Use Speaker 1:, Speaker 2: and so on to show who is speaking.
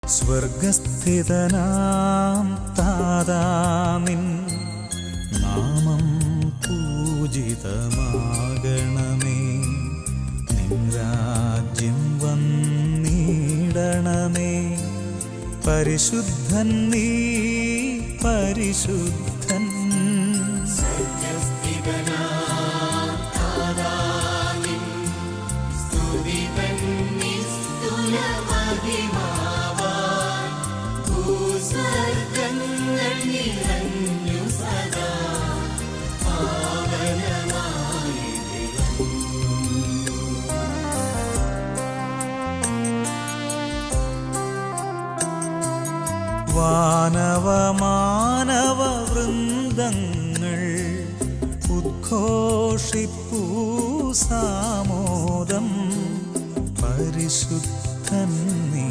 Speaker 1: സ്വർഗസ്ഥിതനാം താതാനിൻ നാമം പൂജിതമാകണമേ. നിൻ രാജ്യം വന്നിടണമേ. പരിശുദ്ധൻ നീ പരിശുദ്ധൻ. വാനവമാനവ വൃന്ദങ്ങൾ ഉദ്ഘോഷിപ്പൂ സാമോദം. പരിശുദ്ധൻ നീ